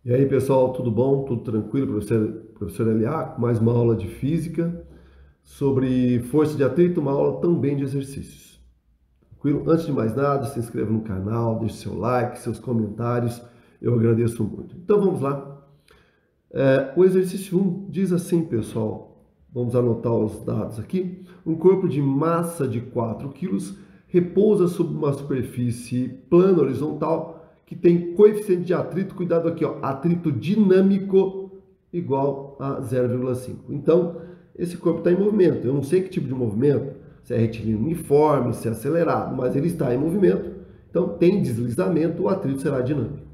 E aí, pessoal, tudo bom? Tudo tranquilo? Professor LA, mais uma aula de física sobre força de atrito, uma aula também de exercícios. Tranquilo? Antes de mais nada, se inscreva no canal, deixe seu like, seus comentários, eu agradeço muito. Então vamos lá. O exercício 1 diz assim, pessoal, vamos anotar os dados aqui. Um corpo de massa de 4 quilos repousa sobre uma superfície plana horizontal que tem coeficiente de atrito, cuidado aqui, ó, atrito dinâmico igual a 0,5. Então, esse corpo está em movimento. Eu não sei que tipo de movimento, se é retilíneo uniforme, se é acelerado, mas ele está em movimento. Então, tem deslizamento, o atrito será dinâmico.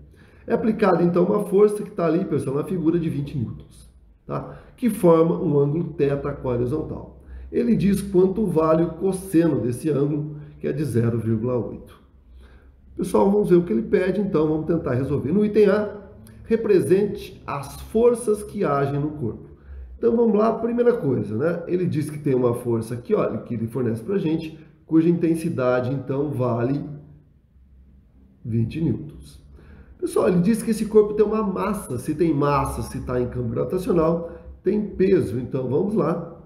É aplicada então uma força que está ali, pessoal, na figura de 20 newtons, tá? Que forma um ângulo θ horizontal. Ele diz quanto vale o cosseno desse ângulo, que é de 0,8. Pessoal, vamos ver o que ele pede, então vamos tentar resolver. No item A, represente as forças que agem no corpo. Então vamos lá, primeira coisa, né? Ele diz que tem uma força aqui, olha, que ele fornece para a gente, cuja intensidade então vale 20 newtons. Pessoal, ele diz que esse corpo tem uma massa. Se tem massa, se está em campo gravitacional, tem peso. Então, vamos lá.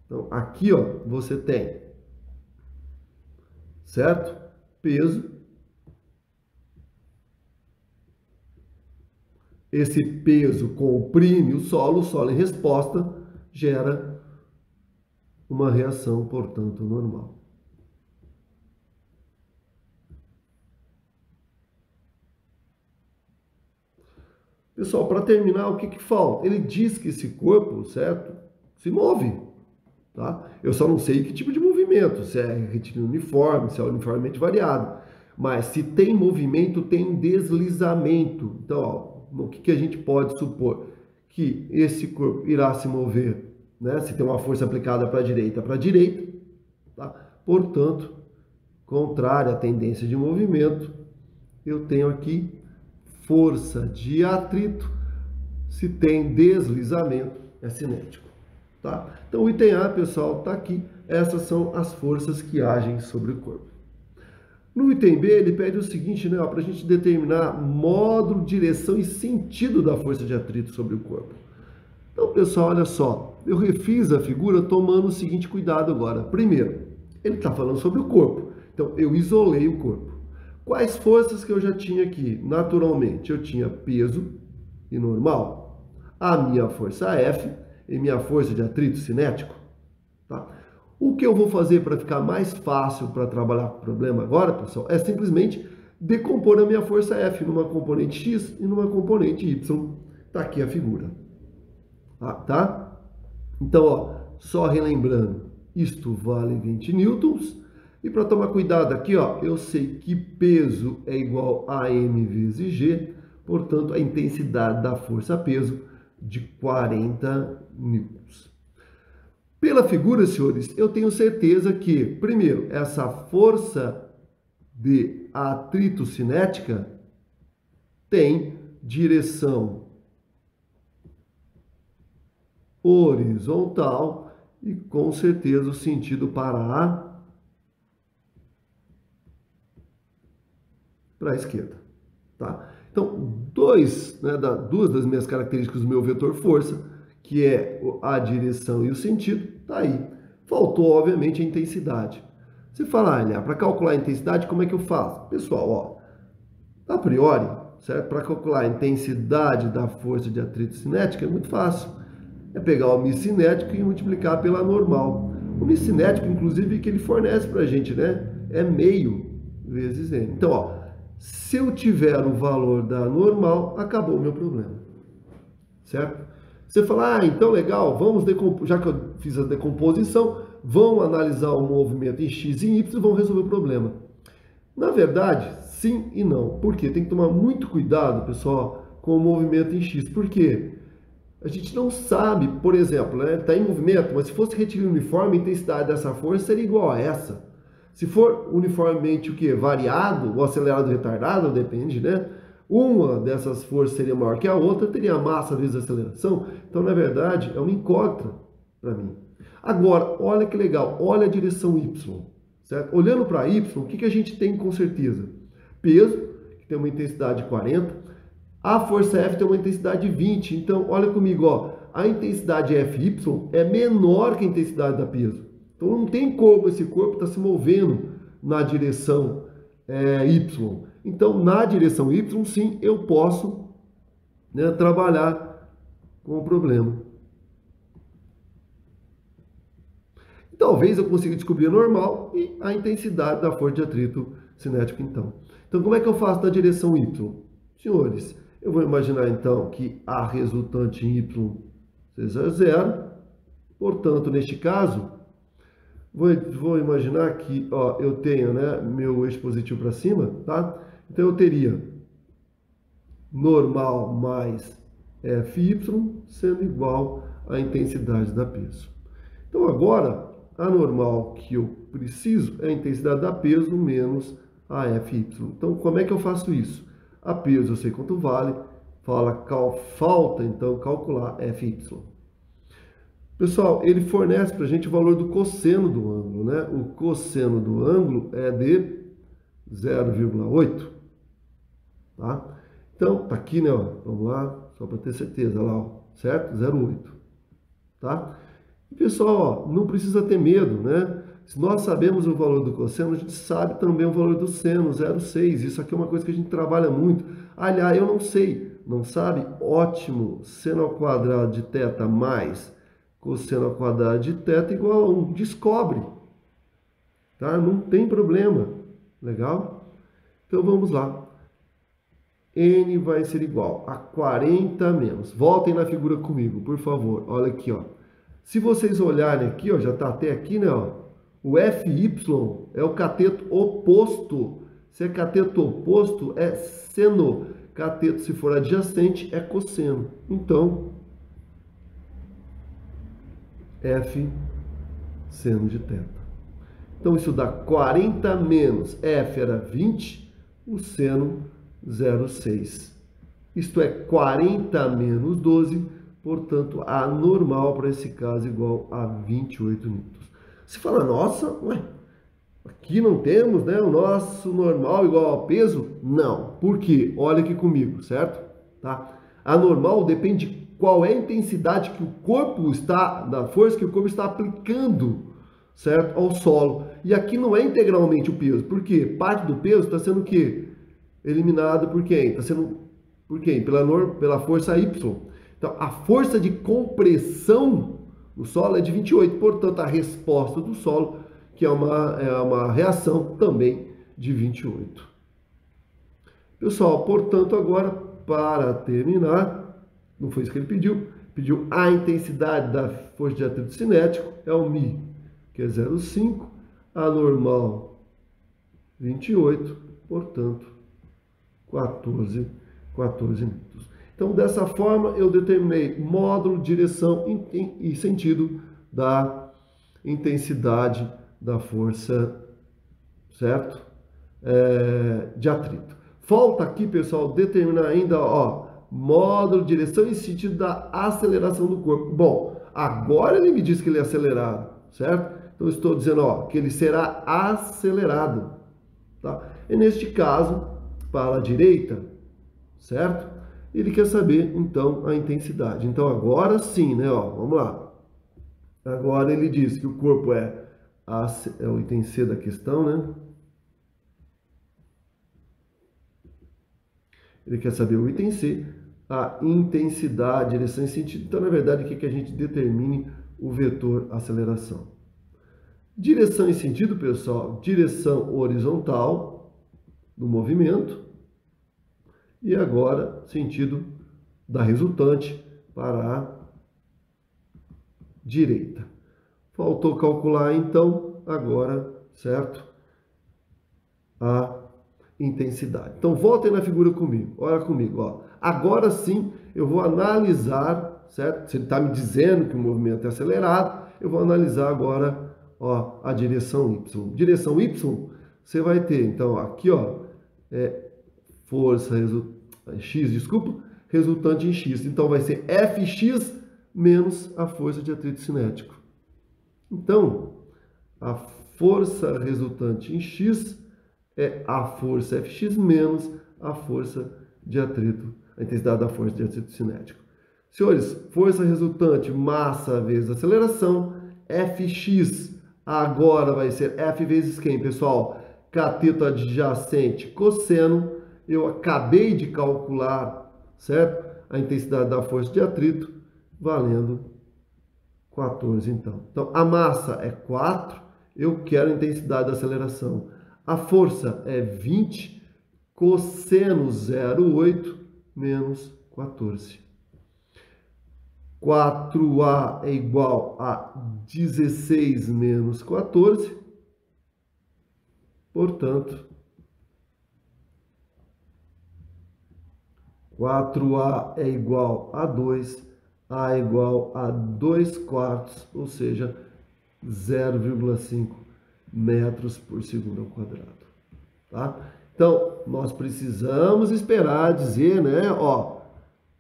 Então, aqui, ó, você tem, certo? Peso. Esse peso comprime o solo em resposta gera uma reação, portanto, normal. Pessoal, para terminar, o que que falta? Ele diz que esse corpo, certo, se move, tá? Eu só não sei que tipo de movimento, se é retilíneo uniforme, se é uniformemente variado. Mas se tem movimento, tem deslizamento. Então, ó, o que que a gente pode supor? Que esse corpo irá se mover, né? Se tem uma força aplicada para a direita, tá? Portanto, contrária à tendência de movimento, eu tenho aqui força de atrito. Se tem deslizamento, é cinético. Tá? Então, o item A, pessoal, está aqui. Essas são as forças que agem sobre o corpo. No item B, ele pede o seguinte, né, para a gente determinar módulo, direção e sentido da força de atrito sobre o corpo. Então, pessoal, olha só. Eu refiz a figura tomando o seguinte cuidado agora. Primeiro, ele está falando sobre o corpo. Então, eu isolei o corpo. Quais forças que eu já tinha aqui? Naturalmente, eu tinha peso e normal. A minha força F e minha força de atrito cinético. Tá? O que eu vou fazer para ficar mais fácil para trabalhar com o problema agora, pessoal, é simplesmente decompor a minha força F numa componente X e numa componente Y. Está aqui a figura. Tá? Então, ó, só relembrando, isto vale 20 newtons. E para tomar cuidado aqui, ó, eu sei que peso é igual a M vezes G, portanto, a intensidade da força peso de 40 newtons. Pela figura, senhores, eu tenho certeza que, primeiro, essa força de atrito cinética tem direção horizontal e, com certeza, o sentido para a esquerda. Tá? Então, duas das minhas características do meu vetor força, que é a direção e o sentido, tá aí. Faltou, obviamente, a intensidade. Você fala, para calcular a intensidade, como é que eu faço? Pessoal, ó, a priori, certo? Para calcular a intensidade da força de atrito cinética é muito fácil. É pegar o μ cinético e multiplicar pela normal. O μ cinético, inclusive, que ele fornece para a gente, né? É meio vezes n. Então, ó, se eu tiver o valor da normal, acabou o meu problema. Certo? Você fala, então legal, vamos decompor, já que eu fiz a decomposição, vamos analisar o movimento em x e em y e vamos resolver o problema. Na verdade, sim e não. Por quê? Tem que tomar muito cuidado, pessoal, com o movimento em x. Por quê? A gente não sabe, por exemplo, né, está em movimento, mas se fosse retilíneo uniforme, a intensidade dessa força seria igual a essa. Se for uniformemente o quê? Variado ou acelerado ou retardado, depende, né? Uma dessas forças seria maior que a outra, teria a massa vezes a aceleração. Então, na verdade, é uma incógnita para mim. Agora, olha que legal, olha a direção Y, certo? Olhando para Y, o que a gente tem com certeza? Peso, que tem uma intensidade de 40, A força F tem uma intensidade de 20, então olha comigo, ó, a intensidade Fy é menor que a intensidade da peso. Então não tem como esse corpo estar se movendo na direção Y. Então na direção Y, sim, eu posso, né, trabalhar com o problema. Talvez eu consiga descobrir a normal e a intensidade da força de atrito cinético, então. Então, como é que eu faço na direção Y? Senhores, eu vou imaginar, então, que a resultante em Y seja zero. Portanto, neste caso, vou imaginar que ó, eu tenho, né, meu eixo positivo para cima, tá? Então, eu teria normal mais Fy sendo igual à intensidade da peso. Então, agora, a normal que eu preciso é a intensidade da peso menos a Fy. Então, como é que eu faço isso? A peso eu sei quanto vale, falta então calcular Fy. Pessoal, ele fornece para a gente o valor do cosseno do ângulo, né? O cosseno do ângulo é de 0,8, tá? Então, tá aqui, né? Ó, vamos lá, só para ter certeza, lá, ó, certo? 0,8, tá? Pessoal, ó, não precisa ter medo, né? Se nós sabemos o valor do cosseno, a gente sabe também o valor do seno, 0,6. Isso aqui é uma coisa que a gente trabalha muito. Aliás, eu não sei, não sabe? Ótimo, seno ao quadrado de θ mais cosseno ao quadrado de θ igual a 1. Descobre, tá? Não tem problema, legal? Então vamos lá. N vai ser igual a 40 menos. Voltem na figura comigo, por favor. Olha aqui, ó. Se vocês olharem aqui, ó, já está até aqui, né? Ó, o Fy é o cateto oposto. Se é cateto oposto, é seno. Cateto, se for adjacente, é cosseno. Então, F seno de θ. Então, isso dá 40 menos F era 20, o seno 0,6. Isto é 40 menos 12. Portanto, a normal para esse caso é igual a 28 newtons. Você fala, nossa, ué, aqui não temos, né, o nosso normal igual ao peso? Não. Por quê? Olha aqui comigo, certo? Tá? A normal depende de qual é a intensidade que o corpo está, da força que o corpo está aplicando, certo, ao solo. E aqui não é integralmente o peso. Por quê? Parte do peso está sendo o quê? Eliminado por quem? Está sendo por quem? Pela força Y. Então, a força de compressão no solo é de 28, portanto, a resposta do solo, que é uma reação também de 28. Pessoal, portanto, agora, para terminar, não foi isso que ele pediu a intensidade da força de atrito cinético, é o μ, que é 0,5, a normal 28, portanto, 14 newtons. Então, dessa forma, eu determinei módulo, direção e sentido da intensidade da força, certo? De atrito. Falta aqui, pessoal, determinar ainda, ó, módulo, direção e sentido da aceleração do corpo. Bom, agora ele me diz que ele é acelerado, certo? Então, eu estou dizendo, ó, que ele será acelerado, tá? E neste caso, para a direita, certo? Ele quer saber, então, a intensidade. Então, agora sim, né? Ó, vamos lá. Agora ele diz que o corpo é o item C da questão, né? Ele quer saber o item C, a intensidade, direção e sentido. Então, na verdade, aqui que a gente determine o vetor aceleração. Direção e sentido, pessoal, direção horizontal do movimento. E agora, sentido da resultante para a direita. Faltou calcular, então, agora, certo? A intensidade. Então, voltem na figura comigo. Olha comigo, ó. Agora sim, eu vou analisar, certo? Se ele está me dizendo que o movimento é acelerado, eu vou analisar agora, ó, a direção Y. Direção Y, você vai ter, então, aqui, ó, força X, desculpa, resultante em X. Então, vai ser Fx menos a força de atrito cinético. Então, a força resultante em X é a força Fx menos a força de atrito, a intensidade da força de atrito cinético. Senhores, força resultante, massa vezes aceleração, Fx agora vai ser F vezes quem, pessoal? Cateto adjacente cosseno. Eu acabei de calcular, certo? A intensidade da força de atrito, valendo 14, então. Então, a massa é 4, eu quero a intensidade da aceleração. A força é 20, cosseno 0,8 menos 14. 4A é igual a 16 menos 14. Portanto, 4A é igual a 2, A é igual a 2 quartos, ou seja, 0,5 metros por segundo ao quadrado. Tá? Então, nós precisamos esperar dizer, né, ó,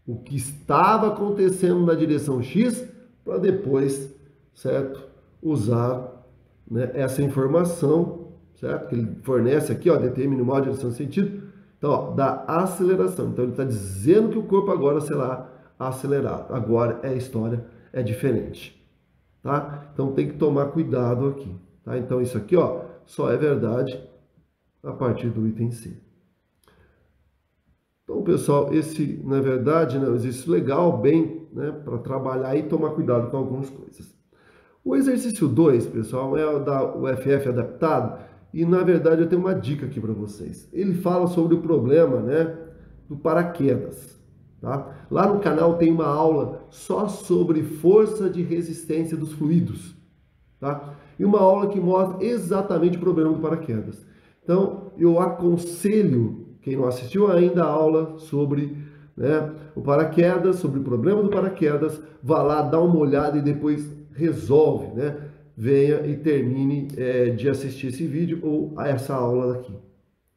o que estava acontecendo na direção X para depois, certo, usar, né, essa informação, certo, que ele fornece aqui, ó, determine o modo de direção de sentido. Então, ó, da aceleração. Então, ele está dizendo que o corpo agora será acelerado. Agora a história é diferente, tá? Então, tem que tomar cuidado aqui, tá? Então, isso aqui, ó, só é verdade a partir do item C. Então, pessoal, esse, na verdade, né, um exercício legal, bem, né, para trabalhar e tomar cuidado com algumas coisas. O exercício 2, pessoal, é o da UFF adaptado, e, na verdade, eu tenho uma dica aqui para vocês. Ele fala sobre o problema, né, do paraquedas, tá? Lá no canal tem uma aula só sobre força de resistência dos fluidos, tá? E uma aula que mostra exatamente o problema do paraquedas. Então, eu aconselho, quem não assistiu ainda a aula sobre, né, o paraquedas, sobre o problema do paraquedas, vá lá, dá uma olhada e depois resolve, né? Venha e termine de assistir esse vídeo ou essa aula daqui,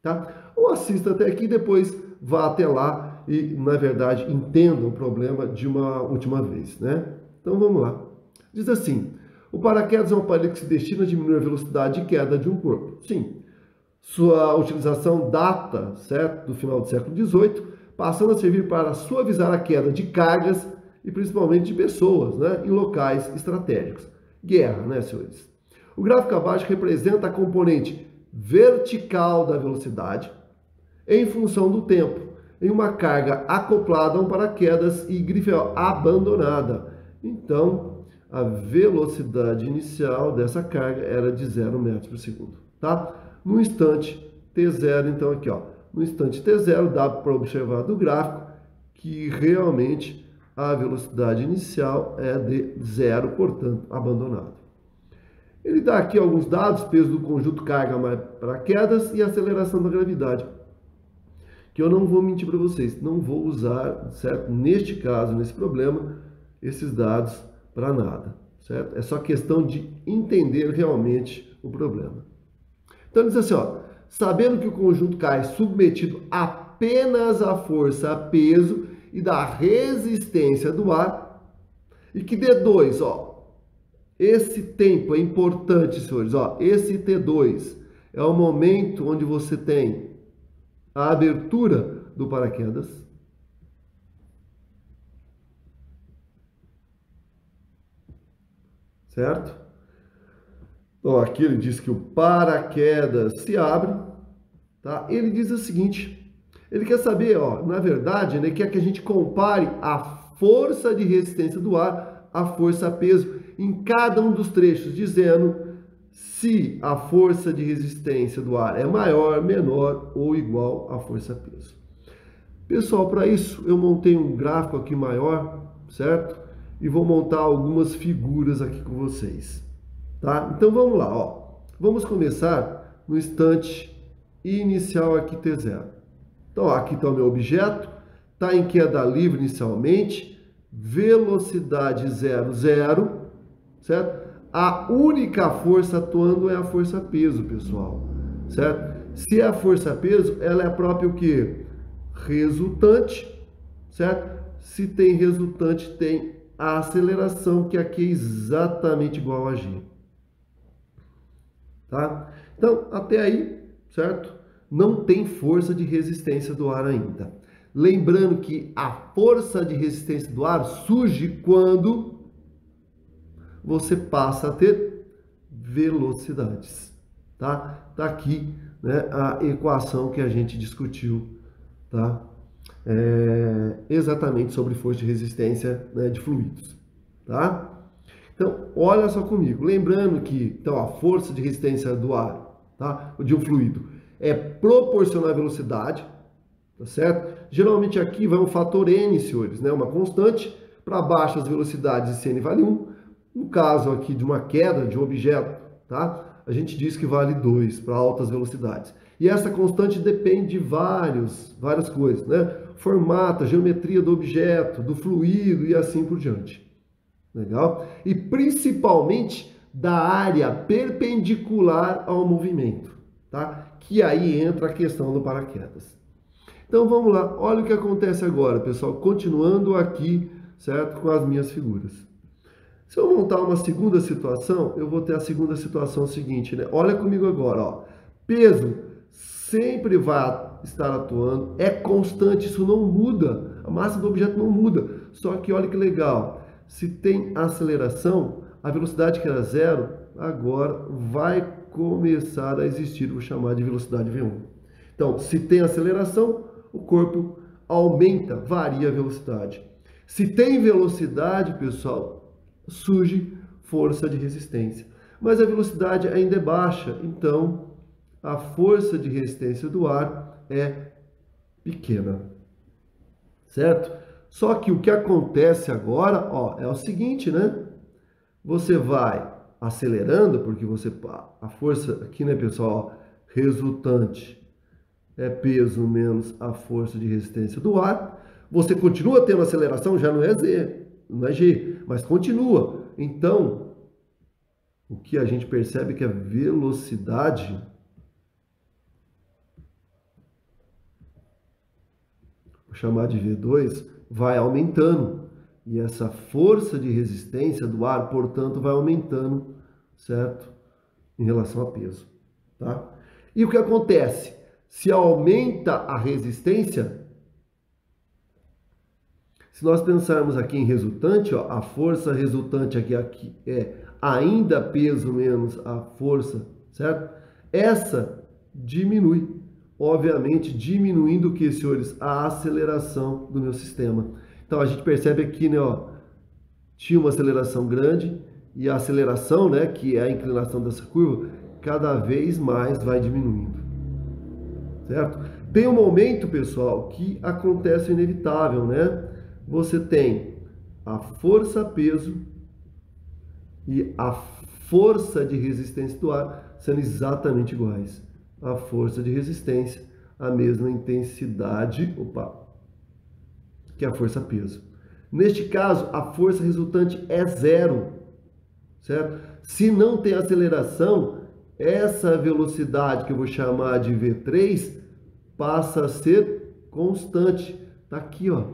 tá? Ou assista até aqui, depois vá até lá e, na verdade, entenda o problema de uma última vez, né? Então, vamos lá. Diz assim: o paraquedas é um aparelho que se destina a diminuir a velocidade de queda de um corpo. Sim. Sua utilização data, certo, do final do século XVIII, passando a servir para suavizar a queda de cargas e principalmente de pessoas, né, em locais estratégicos. Guerra, né, senhores? O gráfico abaixo representa a componente vertical da velocidade em função do tempo, em uma carga acoplada a um paraquedas e grife abandonada. Então, a velocidade inicial dessa carga era de 0 metros por segundo, tá? No instante T0, então aqui, ó, no instante T0 dá para observar do gráfico que realmente a velocidade inicial é de 0, portanto, abandonado. Ele dá aqui alguns dados, peso do conjunto carga mais paraquedas e aceleração da gravidade, que eu não vou mentir para vocês, não vou usar, certo? Neste caso, nesse problema, esses dados para nada, certo? É só questão de entender realmente o problema. Então, ele diz assim, ó, sabendo que o conjunto K é submetido apenas à força, a peso e da resistência do ar, e que D2, ó, esse tempo é importante, senhores, ó, esse T2 é o momento onde você tem a abertura do paraquedas, certo? Então, aqui ele diz que o paraquedas se abre, tá? Ele diz o seguinte, ele quer saber, ó, na verdade, né, quer que a gente compare a força de resistência do ar à força peso em cada um dos trechos, dizendo se a força de resistência do ar é maior, menor ou igual à força peso. Pessoal, para isso eu montei um gráfico aqui maior, certo? E vou montar algumas figuras aqui com vocês, tá? Então vamos lá, ó. Vamos começar no instante inicial aqui T0. Então, ó, aqui está o meu objeto, está em queda livre inicialmente, velocidade 0, 0, certo? A única força atuando é a força peso, pessoal, certo? Se é a força peso, ela é própria o quê? Resultante, certo? Se tem resultante, tem a aceleração, que aqui é exatamente igual a G. Tá? Então, até aí, certo? Não tem força de resistência do ar ainda. Lembrando que a força de resistência do ar surge quando você passa a ter velocidades, tá? Tá aqui, né, a equação que a gente discutiu, tá? Exatamente sobre força de resistência, né, de fluidos, tá? Então, olha só comigo, lembrando que então, a força de resistência do ar, tá, de um fluido, é proporcional à velocidade, tá certo? Geralmente aqui vai um fator n, senhores, né, uma constante, para baixas velocidades esse n vale 1, no caso aqui de uma queda de um objeto, tá? A gente diz que vale 2 para altas velocidades. E essa constante depende de várias coisas, né? Formato, a geometria do objeto, do fluido e assim por diante. Legal? E principalmente da área perpendicular ao movimento, tá? Que aí entra a questão do paraquedas. Então vamos lá, olha o que acontece agora, pessoal, continuando aqui, certo? Com as minhas figuras. Se eu montar uma segunda situação, eu vou ter a segunda situação seguinte, né? Olha comigo agora, ó. Peso sempre vai estar atuando, é constante, isso não muda, a massa do objeto não muda. Só que olha que legal, se tem aceleração, a velocidade que era zero, agora vai começar a existir, vou chamar de velocidade V1. Então, se tem aceleração, o corpo aumenta, varia a velocidade. Se tem velocidade, pessoal, surge força de resistência. Mas a velocidade ainda é baixa, então a força de resistência do ar é pequena, certo? Só que o que acontece agora, ó, é o seguinte, né? Você vai acelerando, porque a força aqui, né, pessoal, ó, resultante é peso menos a força de resistência do ar. Você continua tendo aceleração, já não é Z, não é G, mas continua. Então, o que a gente percebe é que a velocidade chamar de V2, vai aumentando. E essa força de resistência do ar, portanto, vai aumentando, certo? Em relação a peso, tá? E o que acontece? Se aumenta a resistência, se nós pensarmos aqui em resultante, ó, a força resultante aqui é ainda peso menos a força, certo? Essa diminui. Obviamente, diminuindo o que, senhores? A aceleração do meu sistema. Então, a gente percebe aqui, né, ó, tinha uma aceleração grande e a aceleração, né, que é a inclinação dessa curva, cada vez mais vai diminuindo, certo? Tem um momento, pessoal, que acontece o inevitável, né? Você tem a força-peso e a força de resistência do ar sendo exatamente iguais. A força de resistência, a mesma intensidade, que a força-peso. Neste caso, a força resultante é zero, certo? Se não tem aceleração, essa velocidade que eu vou chamar de V3 passa a ser constante. Tá aqui, ó.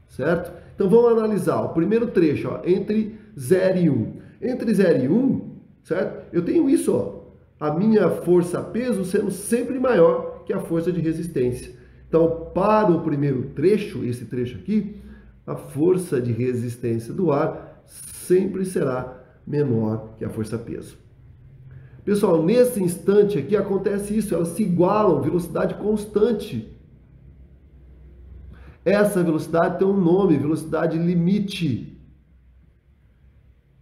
Certo? Então vamos analisar o primeiro trecho, ó, entre 0 e 1. Entre 0 e 1, certo? Eu tenho isso, ó. A minha força-peso sendo sempre maior que a força de resistência. Então, para o primeiro trecho, esse trecho aqui, a força de resistência do ar sempre será menor que a força-peso. Pessoal, nesse instante aqui acontece isso, elas se igualam, velocidade constante. Essa velocidade tem um nome, velocidade limite,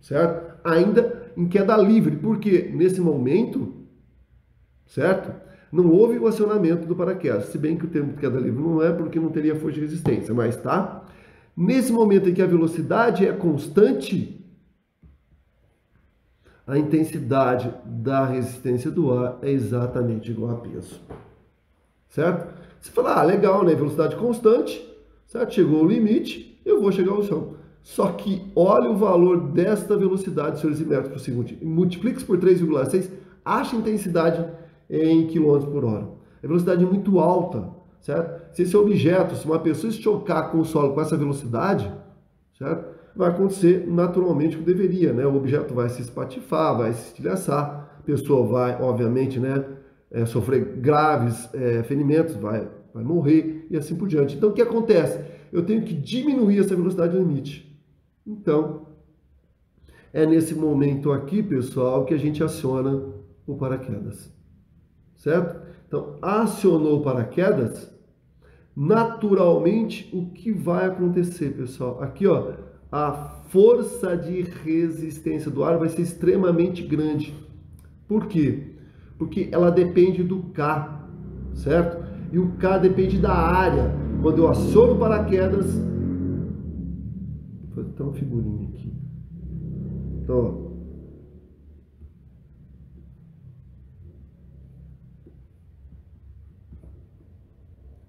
certo? Ainda em queda livre, porque nesse momento, certo? Não houve o acionamento do paraquedas, se bem que o termo de queda livre não é porque não teria força de resistência, mas tá? Nesse momento em que a velocidade é constante, a intensidade da resistência do ar é exatamente igual a peso, certo? Você fala, legal, né? Velocidade constante, certo? Chegou o limite, eu vou chegar ao chão. Só que olha o valor desta velocidade, senhores, em metros por segundo. Multiplique isso por 3,6, acha a intensidade em quilômetros por hora. A velocidade é muito alta, certo? Se esse objeto, se uma pessoa se chocar com o solo com essa velocidade, certo? Vai acontecer naturalmente o que deveria, né? O objeto vai se espatifar, vai se estilhaçar, a pessoa vai, obviamente, né, sofrer graves ferimentos, vai vai morrer e assim por diante. Então, o que acontece? Eu tenho que diminuir essa velocidade limite. Então, é nesse momento aqui, pessoal, que a gente aciona o paraquedas, certo? Então, acionou o paraquedas, naturalmente, o que vai acontecer, pessoal? Aqui, ó, a força de resistência do ar vai ser extremamente grande. Por quê? Porque ela depende do K, certo? E o K depende da área. Quando eu aciono o paraquedas... Vou botar uma figurinha aqui. Então, ó.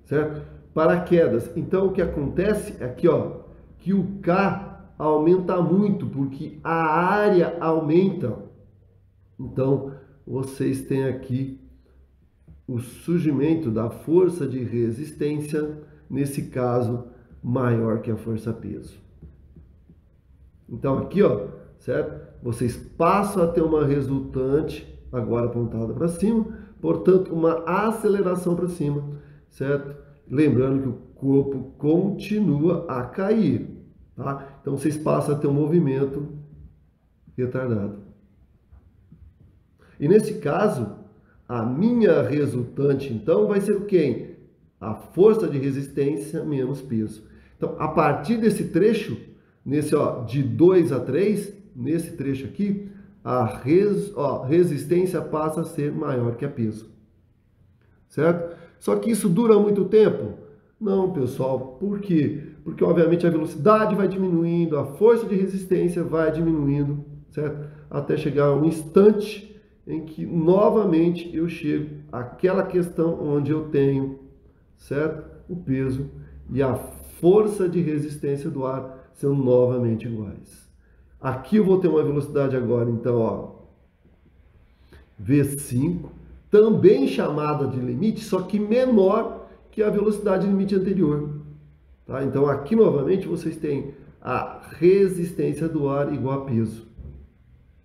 Certo? Paraquedas. Então, o que acontece é aqui, ó, que o K aumenta muito, porque a área aumenta. Então, vocês têm aqui o surgimento da força de resistência, nesse caso, maior que a força-peso. Então, aqui, ó, certo? Vocês passam a ter uma resultante, agora apontada para cima, portanto, uma aceleração para cima, certo? Lembrando que o corpo continua a cair, tá? Então, vocês passam a ter um movimento retardado. E nesse caso, a minha resultante, então, vai ser o quê? A força de resistência menos peso. Então, a partir desse trecho, nesse, ó, de 2 a 3, nesse trecho aqui, a resistência passa a ser maior que a peso. Certo? Só que isso dura muito tempo? Não, pessoal. Por quê? Porque, obviamente, a velocidade vai diminuindo, a força de resistência vai diminuindo, certo? Até chegar a um instante em que, novamente, eu chego àquela questão onde eu tenho, certo? O peso e a força de resistência do ar são novamente iguais. Aqui eu vou ter uma velocidade agora, então, ó, V5, também chamada de limite, só que menor que a velocidade limite anterior. Tá? Então, aqui novamente vocês têm a resistência do ar igual a peso.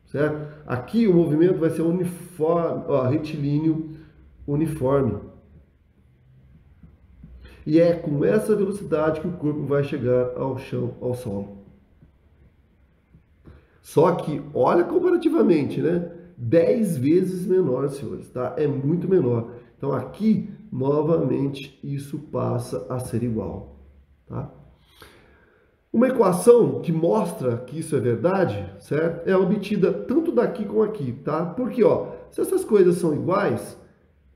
Certo? Aqui o movimento vai ser uniforme, ó, retilíneo uniforme. E é com essa velocidade que o corpo vai chegar ao chão, ao solo. Só que, olha comparativamente, né? 10 vezes menor, senhores, tá? É muito menor. Então, aqui, novamente, isso passa a ser igual, tá? Uma equação que mostra que isso é verdade, certo? É obtida tanto daqui como aqui, tá? Porque, ó, se essas coisas são iguais,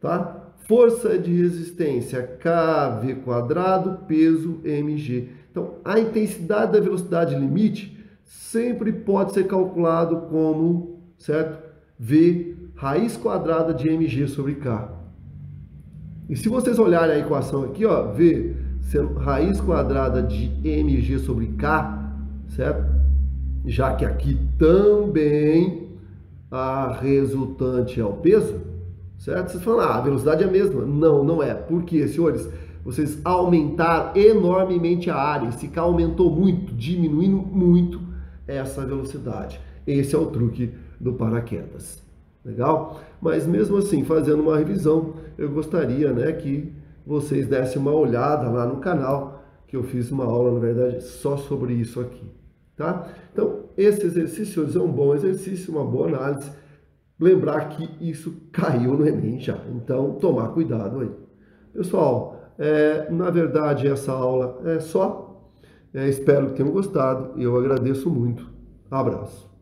tá? Força de resistência kV², peso mg. Então, a intensidade da velocidade limite sempre pode ser calculado como, certo? V raiz quadrada de mg sobre k. E se vocês olharem a equação aqui, ó, V sendo raiz quadrada de mg sobre k, certo? Já que aqui também a resultante é o peso, certo? Vocês falam, ah, a velocidade é a mesma. Não, não é. Por quê, senhores? Vocês aumentaram enormemente a área. Esse K aumentou muito, diminuindo muito essa velocidade. Esse é o truque do paraquedas. Legal? Mas mesmo assim, fazendo uma revisão, eu gostaria, né, que vocês dessem uma olhada lá no canal, que eu fiz uma aula, na verdade, só sobre isso aqui. Tá? Então, esse exercício é um bom exercício, uma boa análise. Lembrar que isso caiu no Enem já, então tomar cuidado aí. Pessoal, na verdade essa aula é só, espero que tenham gostado e eu agradeço muito. Abraço.